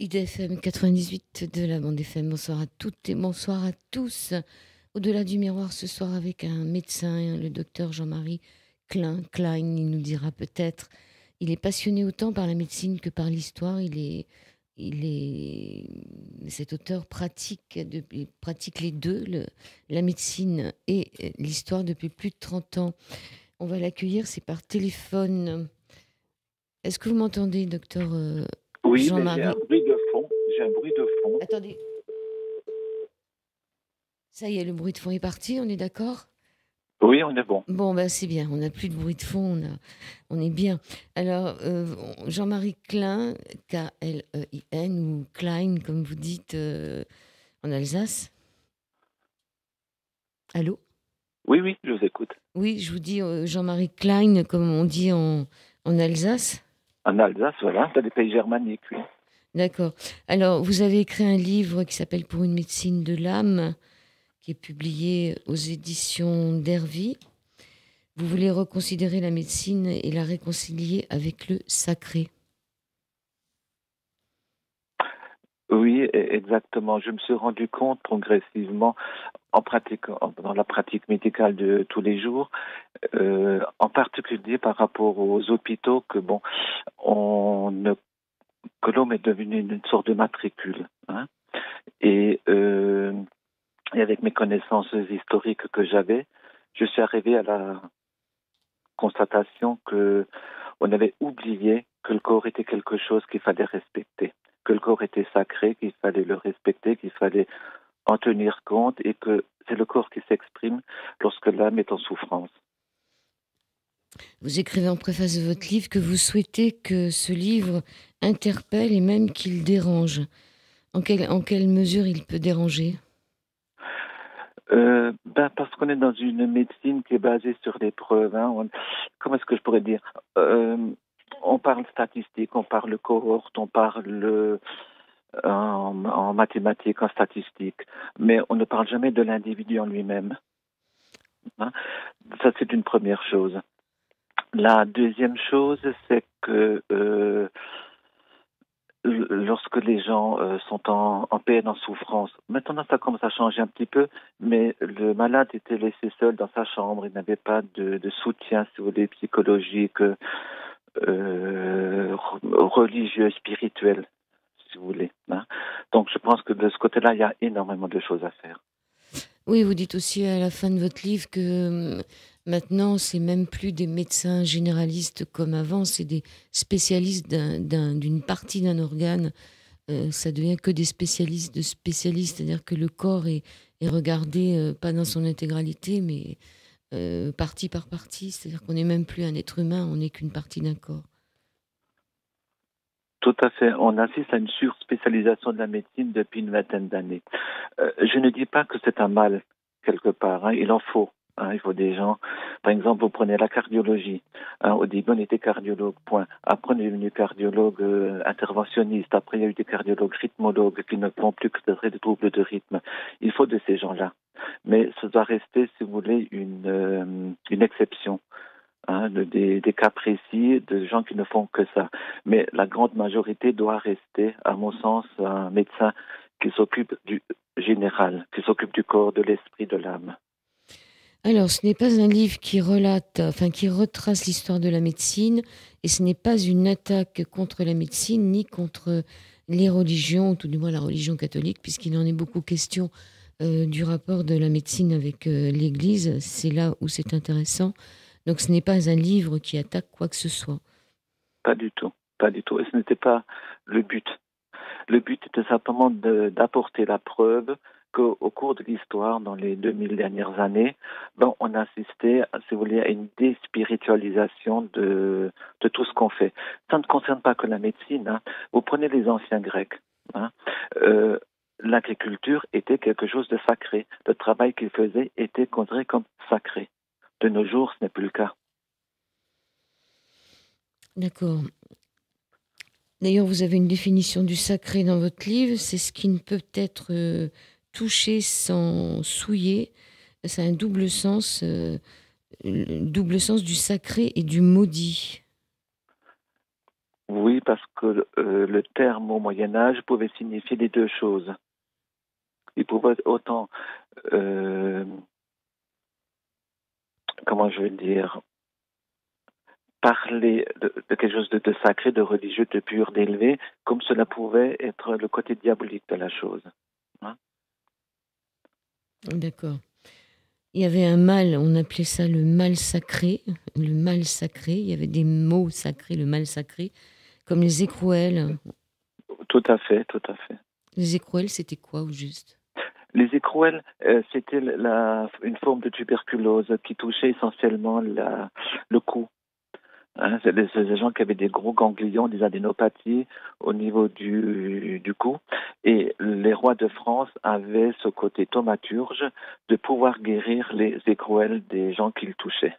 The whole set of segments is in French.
IDFM 98 de la bande FM. Bonsoir à toutes et bonsoir à tous. Au-delà du miroir ce soir avec un médecin, le docteur Jean-Marie Klein, il nous dira peut-être. Il est passionné autant par la médecine que par l'histoire. Cet auteur pratique les deux, la médecine et l'histoire depuis plus de 30 ans. On va l'accueillir, c'est par téléphone. Est-ce que vous m'entendez, docteur Oui, mais j'ai un Jean-Marie? bruit de fond. J'ai un bruit de fond. Attendez. Ça y est, le bruit de fond est parti, on est d'accord? Oui, on est bon. Bon, ben c'est bien, on n'a plus de bruit de fond, on est bien. Alors, Jean-Marie Klein, K-L-E-I-N, ou Klein, comme vous dites en Alsace. Allô? Oui, oui, je vous écoute. Oui, je vous dis Jean-Marie Klein, comme on dit en Alsace. En Alsace, voilà, dans les pays germaniques, oui. D'accord. Alors, vous avez écrit un livre qui s'appelle Pour une médecine de l'âme, qui est publié aux éditions d'Hervy. Vous voulez reconsidérer la médecine et la réconcilier avec le sacré. Oui, exactement. Je me suis rendu compte progressivement, dans la pratique médicale de tous les jours, en particulier par rapport aux hôpitaux, que l'homme est devenu une sorte de matricule, hein. Et, euh, et avec mes connaissances historiques que j'avais, je suis arrivé à la constatation que on avait oublié que le corps était quelque chose qu'il fallait respecter, que le corps était sacré, qu'il fallait le respecter, qu'il fallait en tenir compte et que c'est le corps qui s'exprime lorsque l'âme est en souffrance. Vous écrivez en préface de votre livre que vous souhaitez que ce livre interpelle et même qu'il dérange. En quelle mesure il peut déranger? Parce qu'on est dans une médecine qui est basée sur des preuves. Hein. Comment est-ce que je pourrais dire? On parle statistique, on parle cohorte, on parle en mathématiques, en statistiques, mais on ne parle jamais de l'individu en lui-même. Hein. Ça, c'est une première chose. La deuxième chose, c'est que lorsque les gens sont en peine, en souffrance, maintenant ça commence à changer un petit peu, mais le malade était laissé seul dans sa chambre, il n'avait pas de soutien, si vous voulez, psychologique, religieux, spirituel, si vous voulez. Hein. Donc je pense que de ce côté-là, il y a énormément de choses à faire. Oui, vous dites aussi à la fin de votre livre que maintenant, c'est même plus des médecins généralistes comme avant, c'est des spécialistes d'une partie d'un organe. Ça devient que des spécialistes de spécialistes, c'est-à-dire que le corps est regardé pas dans son intégralité, mais partie par partie, c'est-à-dire qu'on n'est même plus un être humain, on n'est qu'une partie d'un corps. Tout à fait. On assiste à une surspécialisation de la médecine depuis une vingtaine d'années. Je ne dis pas que c'est un mal, quelque part. Hein. Il en faut. Hein. Il faut des gens. Par exemple, vous prenez la cardiologie. Hein. Au début, on était cardiologue, point. Après, on est devenu cardiologue interventionniste. Après, il y a eu des cardiologues rythmologues qui ne font plus que traiter des troubles de rythme. Il faut de ces gens-là. Mais ça doit rester, si vous voulez, une exception. Hein, des cas précis de gens qui ne font que ça. Mais la grande majorité doit rester, à mon sens, un médecin qui s'occupe du général, qui s'occupe du corps, de l'esprit, de l'âme. Alors, ce n'est pas un livre qui qui retrace l'histoire de la médecine, et ce n'est pas une attaque contre la médecine, ni contre les religions, ou tout du moins la religion catholique, puisqu'il en est beaucoup question du rapport de la médecine avec l'Église. C'est là où c'est intéressant. Donc, ce n'est pas un livre qui attaque quoi que ce soit. Pas du tout, pas du tout. Et ce n'était pas le but. Le but était simplement d'apporter la preuve qu'au cours de l'histoire, dans les 2000 dernières années, on a assisté, si vous voulez, à une déspiritualisation de tout ce qu'on fait. Ça ne concerne pas que la médecine. Hein. Vous prenez les anciens Grecs. Hein. L'agriculture était quelque chose de sacré. Le travail qu'ils faisaient était considéré comme sacré. De nos jours, ce n'est plus le cas. D'accord. D'ailleurs, vous avez une définition du sacré dans votre livre. C'est ce qui ne peut être touché sans souiller. C'est un double sens du sacré et du maudit. Oui, parce que le terme au Moyen Âge pouvait signifier les deux choses. Il pouvait autant, euh, comment je vais dire, parler de quelque chose de sacré, de religieux, de pur, d'élevé, comme cela pouvait être le côté diabolique de la chose. Hein. D'accord. Il y avait un mal, on appelait ça le mal sacré. Le mal sacré, il y avait des mots sacrés, le mal sacré, comme les écrouelles. Tout à fait, tout à fait. Les écrouelles, c'était quoi au juste? Les écrouelles, c'était une forme de tuberculose qui touchait essentiellement le cou. Hein, c'est des gens qui avaient des gros ganglions, des adénopathies au niveau du cou. Et les rois de France avaient ce côté thaumaturge de pouvoir guérir les écrouelles des gens qu'ils touchaient.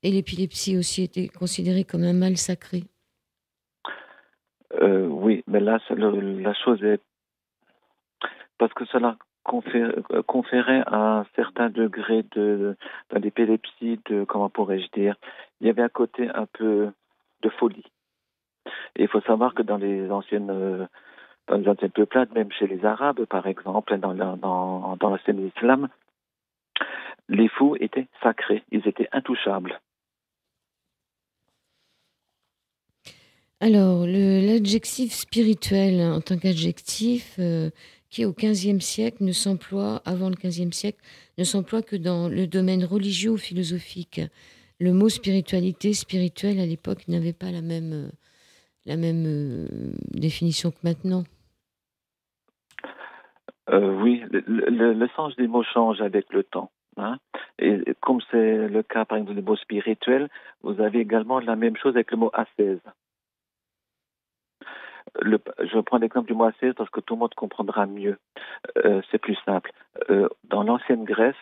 Et l'épilepsie aussi était considérée comme un mal sacré. Oui, mais là, la chose est parce que cela conférait un certain degré dans l'épilepsie, comment pourrais-je dire, il y avait un côté un peu de folie. Et il faut savoir que dans les anciennes peuplades, même chez les Arabes, par exemple, dans l'ancien islam, les fous étaient sacrés, ils étaient intouchables. Alors, l'adjectif spirituel en tant qu'adjectif qui au XVe siècle ne s'emploie, avant le XVe siècle, ne s'emploie que dans le domaine religieux ou philosophique. Le mot spiritualité, spirituel à l'époque n'avait pas la même définition que maintenant. Oui, le sens des mots change avec le temps. Hein. Et comme c'est le cas, par exemple, des mots spirituels, vous avez également la même chose avec le mot ascèse. Je prends l'exemple du mot ascèse parce que tout le monde comprendra mieux. C'est plus simple. Dans l'ancienne Grèce,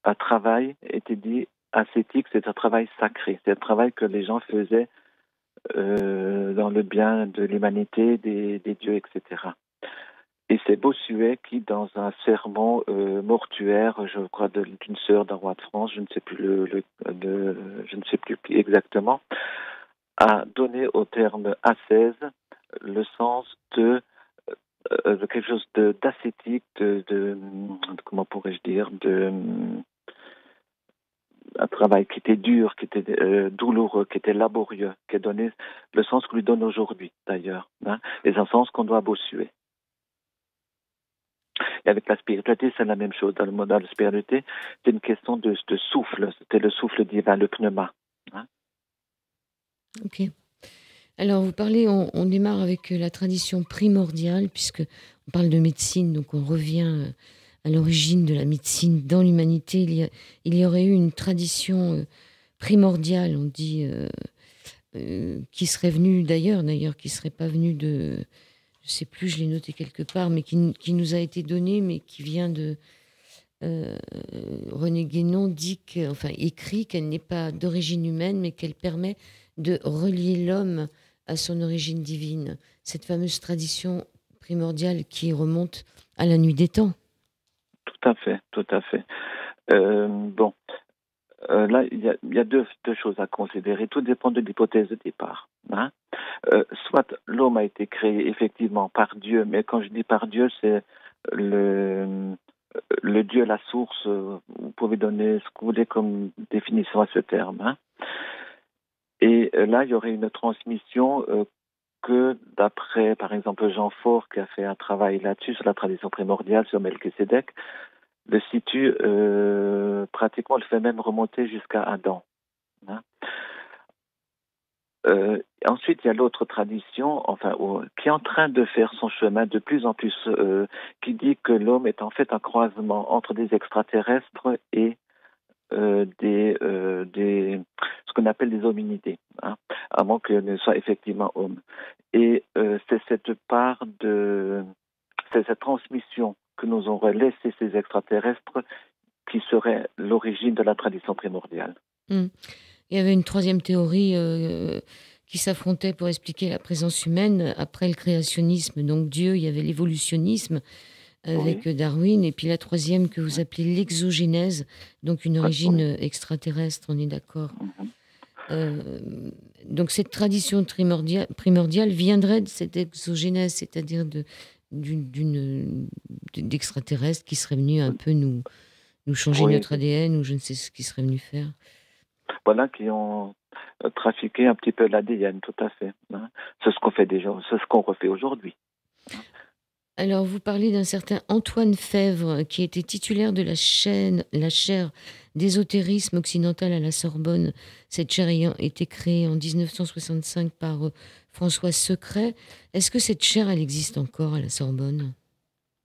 un travail était dit ascétique, c'est un travail sacré. C'est un travail que les gens faisaient dans le bien de l'humanité, des dieux, etc. Et c'est Bossuet qui, dans un sermon mortuaire, je crois d'une sœur d'un roi de France, je ne sais plus je ne sais plus qui exactement, a donné au terme ascèse le sens de quelque chose d'ascétique, comment pourrais-je dire, un travail qui était dur, qui était douloureux, qui était laborieux, qui a donné le sens qu'on lui donne aujourd'hui, d'ailleurs, hein, et un sens qu'on doit à Bossuet. Et avec la spiritualité, c'est la même chose. Dans le modèle de spiritualité, c'est une question de souffle. C'était le souffle divin, le pneuma. Hein. Ok. Alors, vous parlez, on démarre avec la tradition primordiale, puisque on parle de médecine, donc on revient à l'origine de la médecine dans l'humanité. Il y aurait eu une tradition primordiale, on dit, qui serait venue d'ailleurs, qui serait pas venue de, je sais plus, je l'ai noté quelque part, mais qui nous a été donnée, mais qui vient de René Guénon enfin écrit qu'elle n'est pas d'origine humaine, mais qu'elle permet de relier l'homme à son origine divine. Cette fameuse tradition primordiale qui remonte à la nuit des temps. Tout à fait, tout à fait. Bon, là, il y a deux choses à considérer. Tout dépend de l'hypothèse de départ. Hein. Soit l'homme a été créé effectivement par Dieu, mais quand je dis par Dieu, c'est le Dieu, la source. Vous pouvez donner ce que vous voulez comme définition à ce terme. Hein. Et là, il y aurait une transmission que d'après, par exemple, Jean Faure, qui a fait un travail là-dessus, sur la tradition primordiale, sur Melchisédek, le situe pratiquement, le fait même remonter jusqu'à Adam. Hein. Ensuite, il y a l'autre tradition, enfin, qui est en train de faire son chemin de plus en plus, qui dit que l'homme est en fait un croisement entre des extraterrestres et ce qu'on appelle des hominidés, hein, à moins qu'ils ne soient effectivement hommes. Et c'est cette transmission que nous auraient laissé ces extraterrestres qui serait l'origine de la tradition primordiale. Il y avait une troisième théorie qui s'affrontait pour expliquer la présence humaine après le créationnisme. Donc Dieu, il y avait l'évolutionnisme avec Darwin, et puis la troisième que vous appelez l'exogénèse, donc une origine extraterrestre, on est d'accord. Donc cette tradition primordiale viendrait de cette exogénèse, c'est-à-dire d'extraterrestres qui seraient venus un peu nous changer Oui, notre ADN, ou je ne sais ce qu'ils seraient venus faire. voilà, qui ont trafiqué un petit peu l'ADN, tout à fait. Hein. C'est ce qu'on fait déjà, c'est ce qu'on refait aujourd'hui. Alors, vous parlez d'un certain Antoine Fèvre, qui était titulaire de la chaire d'ésotérisme occidental à la Sorbonne. Cette chaire ayant été créée en 1965 par François Secret. Est-ce que cette chaire, elle existe encore à la Sorbonne?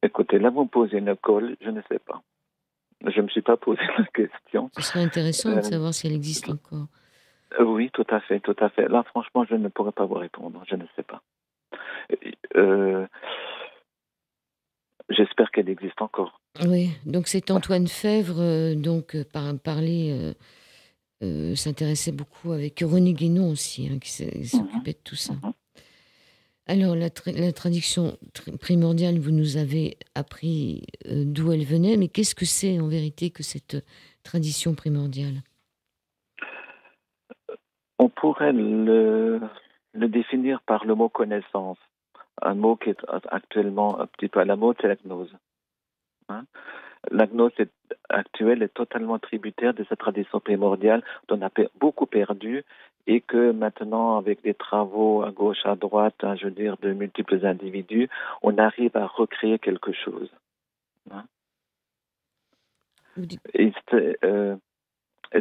Écoutez, là, vous me posez une colle, je ne sais pas. Je ne me suis pas posé la question. Ce serait intéressant de savoir si elle existe encore. Oui, tout à fait, tout à fait. Là, franchement, je ne pourrais pas vous répondre, je ne sais pas. Euh, J'espère qu'elle existe encore. Oui, donc c'est Antoine Fèvre, s'intéressait beaucoup avec René Guénon aussi, hein, qui s'occupait de tout ça. Alors, la traduction primordiale, vous nous avez appris d'où elle venait, mais qu'est-ce que c'est en vérité que cette tradition primordiale? On pourrait le définir par le mot connaissance. Un mot qui est actuellement un petit peu à la mode, c'est la gnose. Hein. La gnose actuelle est totalement tributaire de cette tradition primordiale dont on a beaucoup perdu et que maintenant, avec des travaux à gauche, à droite, hein, je veux dire, de multiples individus, on arrive à recréer quelque chose. Hein. Et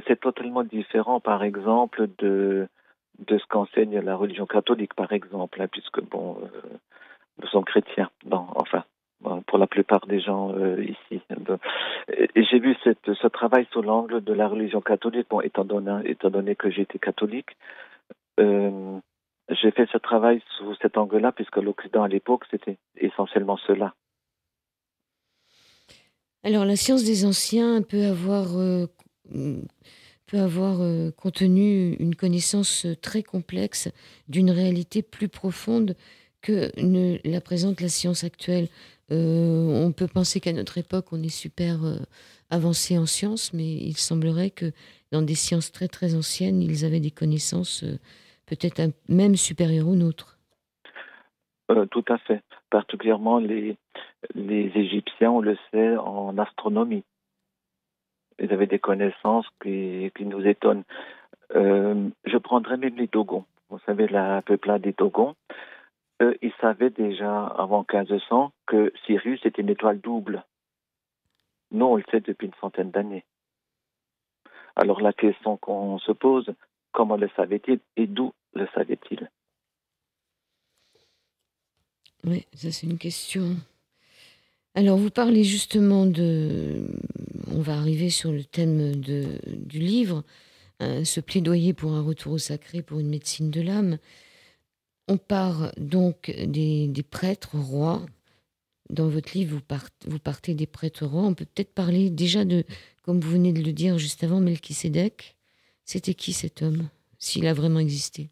c'est totalement différent, par exemple, de ce qu'enseigne la religion catholique, par exemple, hein, puisque, bon, nous sommes chrétiens, bon, enfin, bon, pour la plupart des gens ici. Et j'ai vu ce travail sous l'angle de la religion catholique, bon, étant donné que j'étais catholique, j'ai fait ce travail sous cet angle-là, puisque l'Occident, à l'époque, c'était essentiellement cela. Alors, la science des anciens peut avoir contenu une connaissance très complexe d'une réalité plus profonde que ne la présente la science actuelle. On peut penser qu'à notre époque, on est super avancé en sciences, mais il semblerait que dans des sciences très très anciennes, ils avaient des connaissances peut-être même supérieures aux nôtres. Tout à fait. Particulièrement les Égyptiens, on le sait, en astronomie. Ils avaient des connaissances qui nous étonnent. Je prendrais même les Dogons. Vous savez, la peuplade des Dogons. Ils savaient déjà, avant 1500, que Sirius était une étoile double. Nous, on le sait depuis une centaine d'années. Alors la question qu'on se pose, comment le savait-il et d'où le savait-il? Oui, ça c'est une question. Alors vous parlez justement on va arriver sur le thème du livre, ce plaidoyer pour un retour au sacré, pour une médecine de l'âme. On part donc des prêtres rois. Dans votre livre, vous partez des prêtres rois. On peut peut-être parler déjà de, comme vous venez de le dire juste avant, Melchisédek. C'était qui cet homme, s'il a vraiment existé?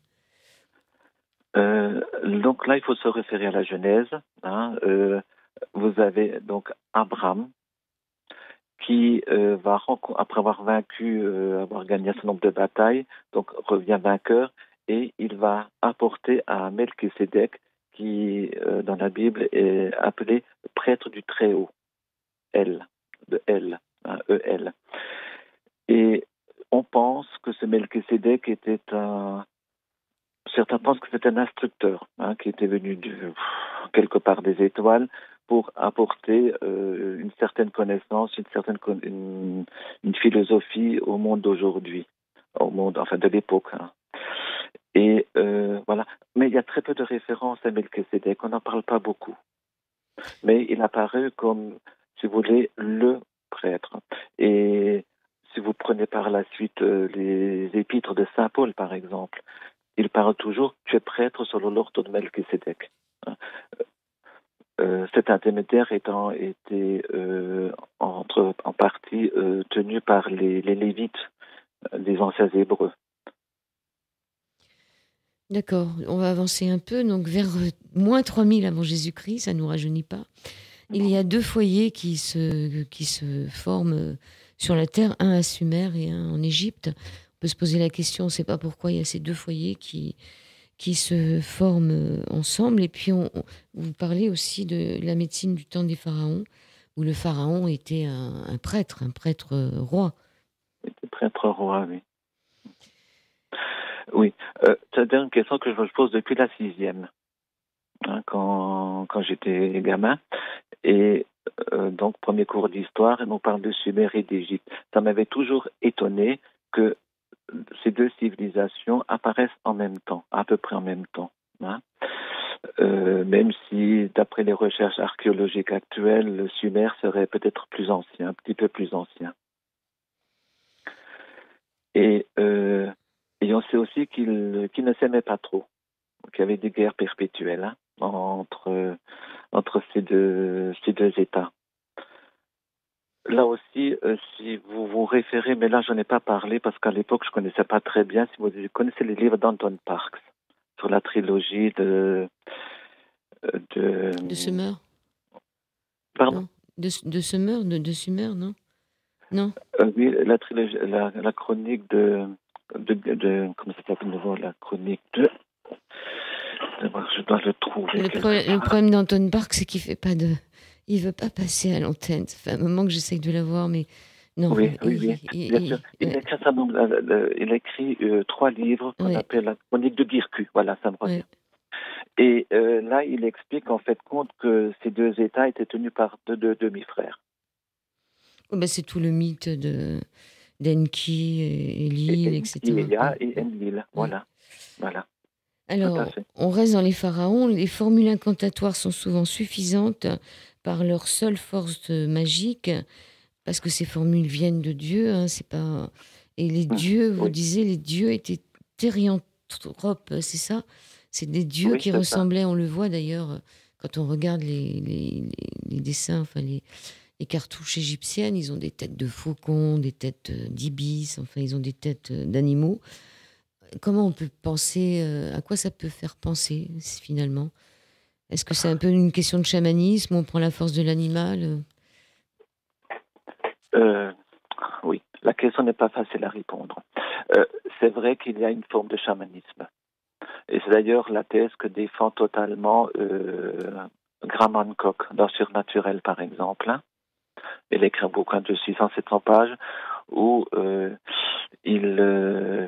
Donc là, il faut se référer à la Genèse. Hein, vous avez donc Abraham qui va, après avoir vaincu, avoir gagné un certain nombre de batailles, donc revient vainqueur et il va apporter à Melchisédek, qui dans la Bible est appelé prêtre du Très-Haut, L, de L, hein, E-L. Et on pense que ce Melchisédek était certains pensent que c'était un instructeur hein, qui était venu quelque part des étoiles pour apporter une certaine connaissance, une philosophie au monde d'aujourd'hui, au monde enfin de l'époque. Hein. Et voilà. Mais il y a très peu de références à Melchisédek, on n'en parle pas beaucoup. Mais il apparaît comme, si vous voulez, le prêtre. Et si vous prenez par la suite les épîtres de Saint Paul, par exemple, il parle toujours « tu es prêtre selon l'ordre de Melchisédek ». Cet intermédiaire étant été en partie tenu par les Lévites, les anciens Hébreux. D'accord, on va avancer un peu. Donc vers moins 3000 avant Jésus-Christ, ça ne nous rajeunit pas. Il y a deux foyers qui se forment sur la terre, un à Sumer et un en Égypte. peut se poser la question, on ne sait pas pourquoi il y a ces deux foyers qui se forment ensemble. Et puis, vous parlez aussi de la médecine du temps des pharaons, où le pharaon était un prêtre roi. Il était prêtre roi, oui. Oui, c'est une question que je pose depuis la 6e, hein, quand j'étais gamin. Et donc, premier cours d'histoire, et on parle de Sumer et d'Égypte. Ça m'avait toujours étonné que ces deux civilisations apparaissent en même temps, à peu près en même temps. Hein. Même si, d'après les recherches archéologiques actuelles, le Sumer serait peut-être plus ancien, un petit peu plus ancien. Et on sait aussi qu'ils ne s'aimaient pas trop, qu'il y avait des guerres perpétuelles, hein, entre ces deux États. Là aussi, si vous vous référez, mais là je n'en ai pas parlé parce qu'à l'époque je ne connaissais pas très bien, si vous connaissez les livres d'Anton Parks sur la trilogie de Sumer. Pardon? De Sumer, de Sumer, non? Non. Oui, la trilogie, la chronique de comment ça s'appelle la chronique de je dois le trouver. Le problème d'Anton Parks, c'est qu'il fait pas de, il veut pas passer à l'antenne. Ça fait un moment que j'essaye de l'avoir, mais non. Oui, bien sûr. Il a écrit 3 livres qu'on appelle la chronique de Girku. Voilà, ça me revient. Et là, il explique en fait compte que ces deux États étaient tenus par deux demi-frères. C'est tout le mythe d'Enki et Enlil, etc. Ea et Enlil, voilà. Alors, on reste dans les pharaons. Les formules incantatoires sont souvent suffisantes par leur seule force magique, parce que ces formules viennent de Dieu. Hein, c'est pas... Et les dieux, vous disiez, les dieux étaient thérianthropes, c'est ça? C'est des dieux qui ressemblaient, on le voit d'ailleurs, quand on regarde les dessins, enfin les cartouches égyptiennes, ils ont des têtes de faucons, des têtes d'ibis, enfin ils ont des têtes d'animaux. Comment on peut penser, à quoi ça peut faire penser finalement? Est-ce que c'est un peu une question de chamanisme, on prend la force de l'animal? Oui, la question n'est pas facile à répondre. C'est vrai qu'il y a une forme de chamanisme. Et c'est d'ailleurs la thèse que défend totalement Graham Hancock dans Surnaturel, par exemple. Hein. Il écrit un bouquin de 600-700 pages où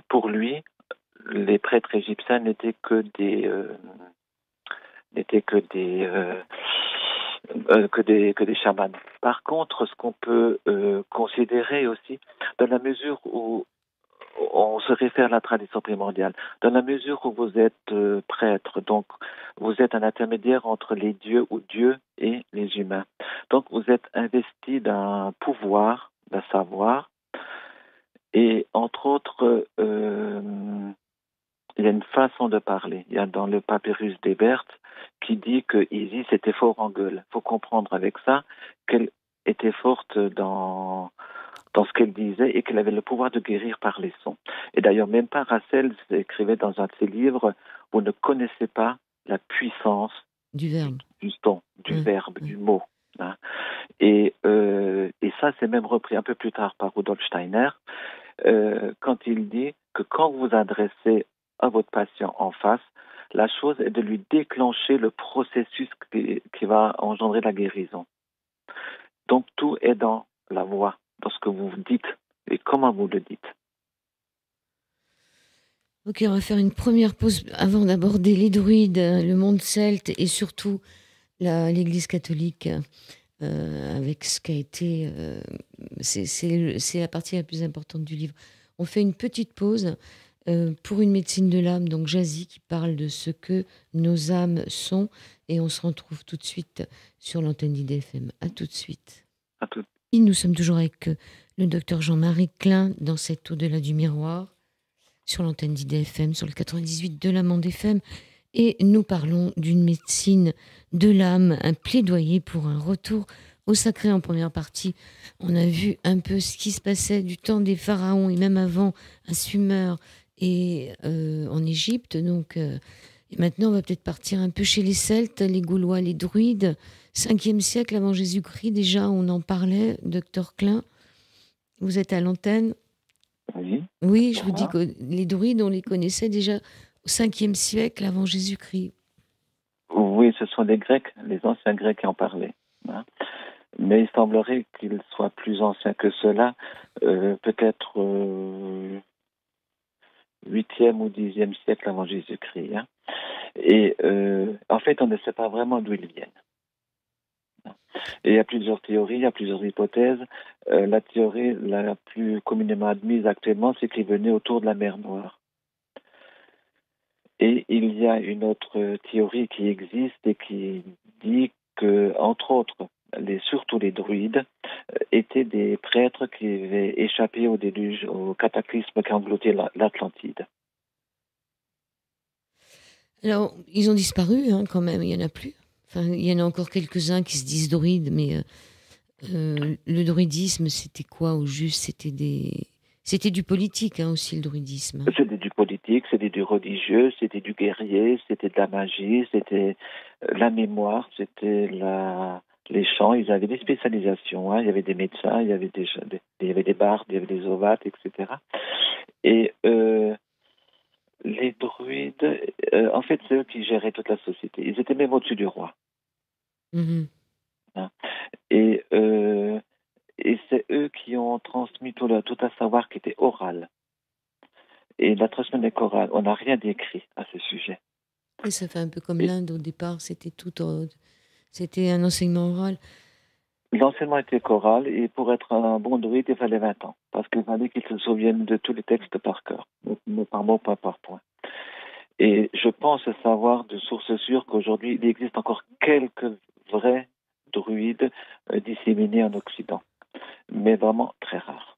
pour lui, les prêtres égyptiens n'étaient que des chamans. Par contre, ce qu'on peut considérer aussi, dans la mesure où on se réfère à la tradition primordiale, dans la mesure où vous êtes prêtre, donc vous êtes un intermédiaire entre les dieux ou Dieu et les humains. Donc vous êtes investi d'un pouvoir, d'un savoir, et entre autres, il y a une façon de parler. Il y a dans le papyrus d'Hébert qui dit que Isis était fort en gueule. Il faut comprendre avec ça qu'elle était forte dans ce qu'elle disait et qu'elle avait le pouvoir de guérir par les sons. Et d'ailleurs, même Paracelse écrivait dans un de ses livres, vous ne connaissez pas la puissance du verbe, du son, du verbe, du mot. Hein. Et ça, c'est même repris un peu plus tard par Rudolf Steiner, quand il dit que quand vous vous adressez à votre patient en face, la chose est de lui déclencher le processus qui va engendrer la guérison. Donc tout est dans la voix, dans ce que vous dites et comment vous le dites. Ok, on va faire une première pause avant d'aborder les druides, le monde celte et surtout l'Église catholique avec ce qu'a été... c'est la partie la plus importante du livre. On fait une petite pause pour une médecine de l'âme, donc Jazy, qui parle de ce que nos âmes sont, et on se retrouve tout de suite sur l'antenne d'IDFM. À tout de suite. À tout. Et nous sommes toujours avec le docteur Jean-Marie Klein dans cet Au-delà du miroir, sur l'antenne d'IDFM, sur le 98 de la Mande FM, et nous parlons d'une médecine de l'âme, un plaidoyer pour un retour au sacré. En première partie, on a vu un peu ce qui se passait du temps des pharaons et même avant à Sumer et en Égypte. Donc, et maintenant, on va peut-être partir un peu chez les Celtes, les Gaulois, les druides. 5e siècle avant Jésus-Christ, déjà, on en parlait. Docteur Klein, vous êtes à l'antenne. Oui, Oui, je je vous dis vois. que les druides, on les connaissait déjà au 5e siècle avant Jésus-Christ. Oui, ce sont les Grecs, les anciens Grecs qui en parlaient, hein. Mais il semblerait qu'ils soient plus anciens que cela, peut-être 8e ou 10e siècle avant Jésus-Christ, hein. Et en fait, on ne sait pas vraiment d'où ils viennent. Et il y a plusieurs théories, il y a plusieurs hypothèses. La théorie la plus communément admise actuellement, c'est qu'ils venaient autour de la mer Noire. Et il y a une autre théorie qui existe et qui dit que, entre autres, surtout les druides, étaient des prêtres qui avaient échappé au déluge, au cataclysme qui a englouti l'Atlantide. Alors, ils ont disparu quand même, il n'y en a plus. Enfin, il y en a encore quelques-uns qui se disent druides, mais le druidisme, c'était quoi au juste? C'était du politique aussi, le druidisme. C'était du politique, c'était du religieux, c'était du guerrier, c'était de la magie, c'était la mémoire, c'était les chants. Ils avaient des spécialisations, hein. Il y avait des médecins, il y avait des bardes, il y avait des ovates, etc. Et les druides, en fait, c'est eux qui géraient toute la société. Ils étaient même au-dessus du roi, Mhm. hein. Et, euh, et c'est eux qui ont transmis tout un savoir qui était oral. Et la transmission des chorales, on n'a rien d'écrit à ce sujet. Et ça fait un peu comme Et l'Inde au départ, c'était un enseignement oral. l'enseignement était choral et pour être un bon druide, il fallait 20 ans. Parce qu'il fallait qu'il se souvienne de tous les textes par cœur, mot par mot, point par point. Et je pense savoir de sources sûres qu'aujourd'hui, il existe encore quelques vrais druides disséminés en Occident, mais vraiment très rares.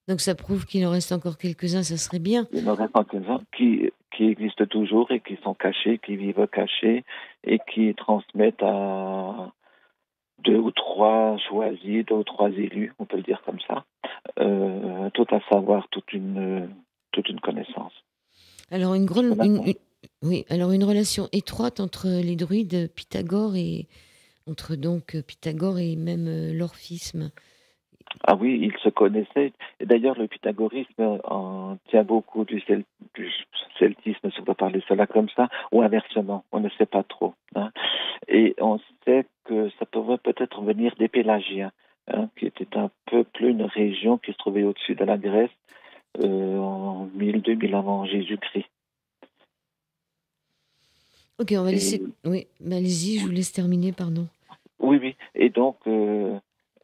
Donc ça prouve qu'il en reste encore quelques-uns, ça serait bien. Il y en reste quelques-uns qui existent toujours et qui sont cachés, qui vivent cachés et qui transmettent à deux ou trois choisis, deux ou trois élus, on peut le dire comme ça, tout un savoir, toute une connaissance. Alors oui, alors une relation étroite entre les druides, Pythagore et entre donc Pythagore et même l'orphisme. Ah oui, ils se connaissaient. Et d'ailleurs, le pythagorisme en tient beaucoup du celtisme, si on peut parler cela comme ça, ou inversement, on ne sait pas trop, hein. Et on sait que ça pourrait peut-être venir des Pélagiens, hein, qui était un peuple, une région qui se trouvait au-dessus de la Grèce en 1000-2000 avant Jésus-Christ. Ok, on va Et laisser. Oui, bah, allez-y, je vous laisse terminer, pardon. oui, oui. Et donc,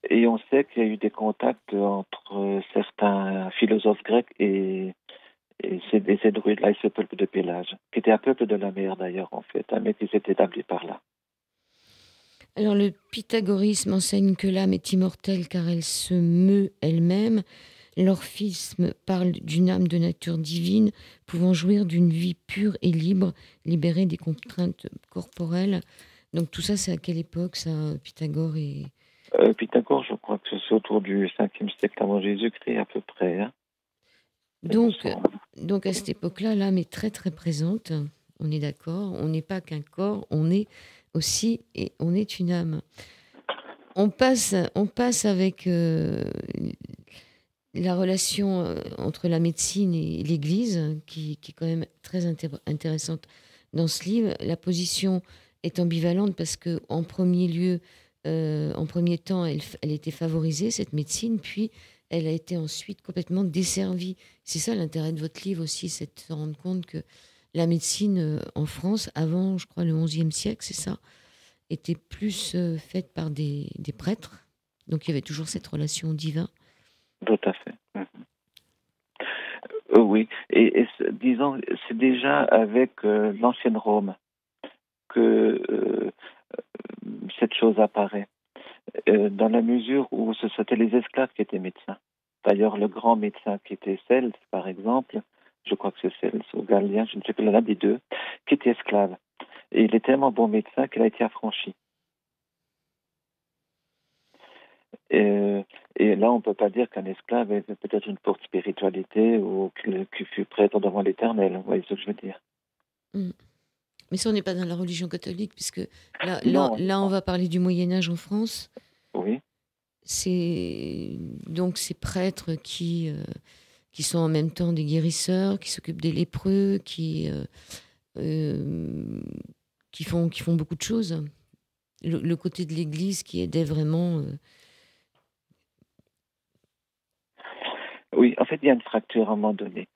et on sait qu'il y a eu des contacts entre certains philosophes grecs et ces druides-là et ce peuple de Pélage, qui était un peuple de la mer d'ailleurs, en fait, hein, mais qui s'est établi par là. Alors le pythagorisme enseigne que l'âme est immortelle car elle se meut elle-même. L'orphisme parle d'une âme de nature divine pouvant jouir d'une vie pure et libre, libérée des contraintes corporelles. Donc tout ça, c'est à quelle époque ça, Pythagore et... Pythagore, je crois que c'est autour du 5e siècle avant Jésus-Christ à peu près, hein, il me Donc, semble. donc à cette époque-là, l'âme est très très présente. On est d'accord. On n'est pas qu'un corps, on est aussi et on est une âme. On passe avec la relation entre la médecine et l'Église, qui est quand même très intéressante dans ce livre. La position est ambivalente parce que en premier lieu, en premier temps, elle était favorisée, cette médecine, puis elle a été ensuite complètement desservie. C'est ça l'intérêt de votre livre aussi, c'est de se rendre compte que la médecine en France, avant, je crois, le XIe siècle, c'est ça, était plus faite par des prêtres. Donc il y avait toujours cette relation divine. Tout à fait. Oui, disons, c'est déjà avec l'ancienne Rome que cette chose apparaît, dans la mesure où c'était les esclaves qui étaient médecins. D'ailleurs, le grand médecin qui était Cels, par exemple, je crois que c'est Cels ou Galien, je ne sais plus l'un des deux, qui était esclave. Et il est tellement bon médecin qu'il a été affranchi. Et, et là, on ne peut pas dire qu'un esclave avait peut-être une forte spiritualité ou qu'il fut prêtre devant l'Éternel. Vous voyez ce que je veux dire? Mm. Mais ça, on n'est pas dans la religion catholique, puisque là, là, Non, là on va parler du Moyen Âge en France. oui, C'est donc ces prêtres qui sont en même temps des guérisseurs, qui s'occupent des lépreux, euh, qui font beaucoup de choses. Le côté de l'Église qui aidait vraiment. Oui, en fait, il y a une fracture à un moment donné.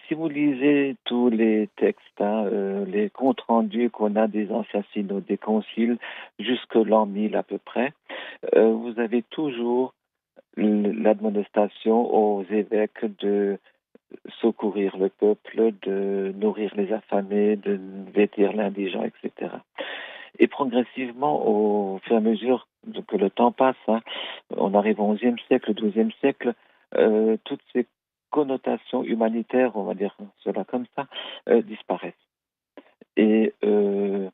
Si vous lisez tous les textes, les comptes rendus qu'on a des anciens synodes, des conciles, jusque l'an 1000 à peu près, vous avez toujours l'admonestation aux évêques de secourir le peuple, de nourrir les affamés, de vêtir l'indigent, etc. Et progressivement, au fur et à mesure que le temps passe, on arrive au XIe siècle, au XIIe siècle, toutes ces connotations humanitaires, on va dire cela comme ça, disparaissent. Et, euh,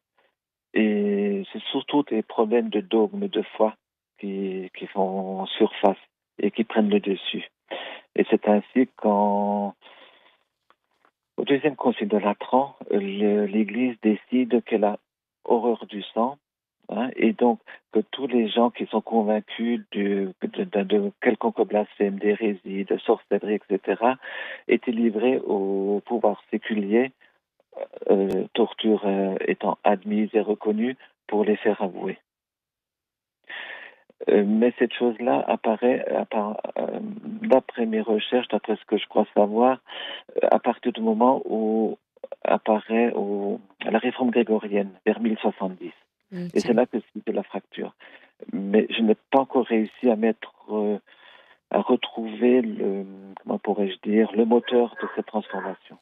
et c'est surtout des problèmes de dogme, de foi qui font surface et qui prennent le dessus. Et c'est ainsi qu'au deuxième concile de Latran, l'Église décide qu'elle a horreur du sang, et donc que tous les gens qui sont convaincus de quelconque blasphème, d'hérésie, de sorcellerie, etc., étaient livrés au pouvoir séculier, torture étant admise et reconnue, pour les faire avouer. Mais cette chose-là apparaît, d'après mes recherches, d'après ce que je crois savoir, à partir du moment où apparaît la réforme grégorienne, vers 1070. Et c'est là que c'est de la fracture. Mais je n'ai pas encore réussi à retrouver comment pourrais-je dire, le moteur de cette transformation.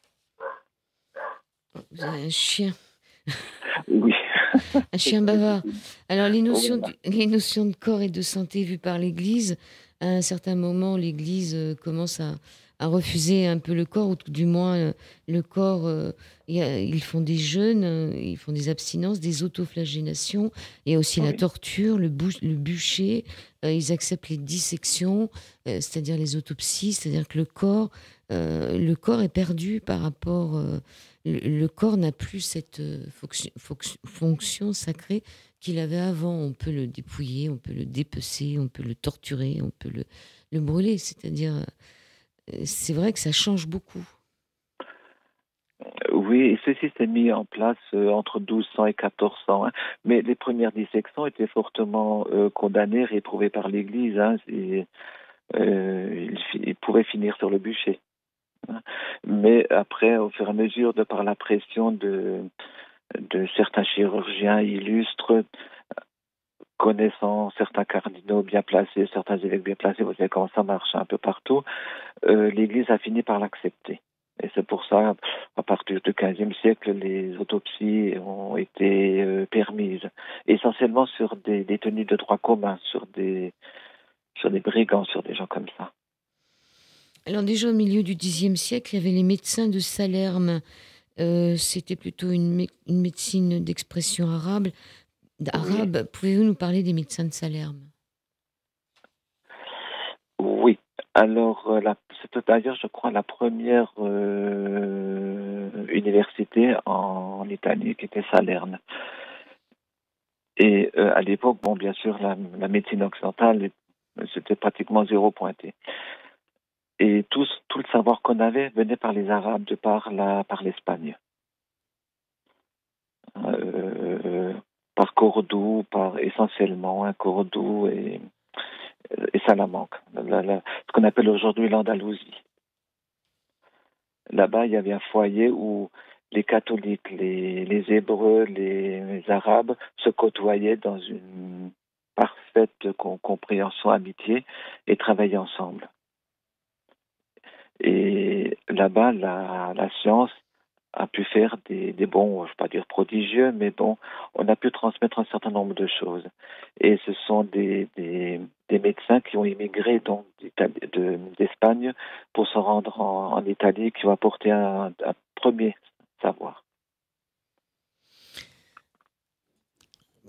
Vous avez un chien. Oui. Un chien bavard. Alors, les notions de corps et de santé vues par l'Église, à un certain moment, l'Église commence à refuser un peu le corps, ou du moins le corps. Ils font des jeûnes, ils font des abstinences, des autoflagellations. Il y a aussi la torture, le bûcher. Ils acceptent les dissections, c'est-à-dire les autopsies, c'est-à-dire que le corps est perdu par rapport. Le corps n'a plus cette fonction sacrée qu'il avait avant. On peut le dépouiller, on peut le dépecer, on peut le torturer, on peut le brûler. C'est-à-dire, c'est vrai que ça change beaucoup. Oui, et ceci s'est mis en place entre 1200 et 1400. Mais les premières dissections étaient fortement condamnées, réprouvées par l'Église. Ils pouvaient finir sur le bûcher. Mais après, au fur et à mesure, de par la pression de certains chirurgiens illustres, connaissant certains cardinaux bien placés, certains évêques bien placés, vous savez comment ça marche un peu partout, l'Église a fini par l'accepter. Et c'est pour ça, à partir du XVe siècle, les autopsies ont été permises, essentiellement sur des détenus de droit commun, sur des brigands, sur des gens comme ça. Alors déjà au milieu du Xe siècle, il y avait les médecins de Salerne. C'était plutôt une médecine d'expression arabe. Oui. Pouvez-vous nous parler des médecins de Salerne? Oui. Alors, c'était d'ailleurs, je crois, la première université en Italie qui était Salerne. Et à l'époque, bon, bien sûr, la médecine occidentale, c'était pratiquement zéro pointé. Et tout le savoir qu'on avait venait par les Arabes, par l'Espagne. Par Cordoue, essentiellement Cordoue et Salamanque, ce qu'on appelle aujourd'hui l'Andalousie. Là-bas, il y avait un foyer où les catholiques, les Hébreux, les Arabes se côtoyaient dans une parfaite compréhension, amitié, et travaillaient ensemble. Et là-bas, la science a pu faire des bons, je ne vais pas dire prodigieux, mais bon, on a pu transmettre un certain nombre de choses. Et ce sont des médecins qui ont immigré donc d'Espagne pour se rendre en Italie, qui ont apporté un premier savoir.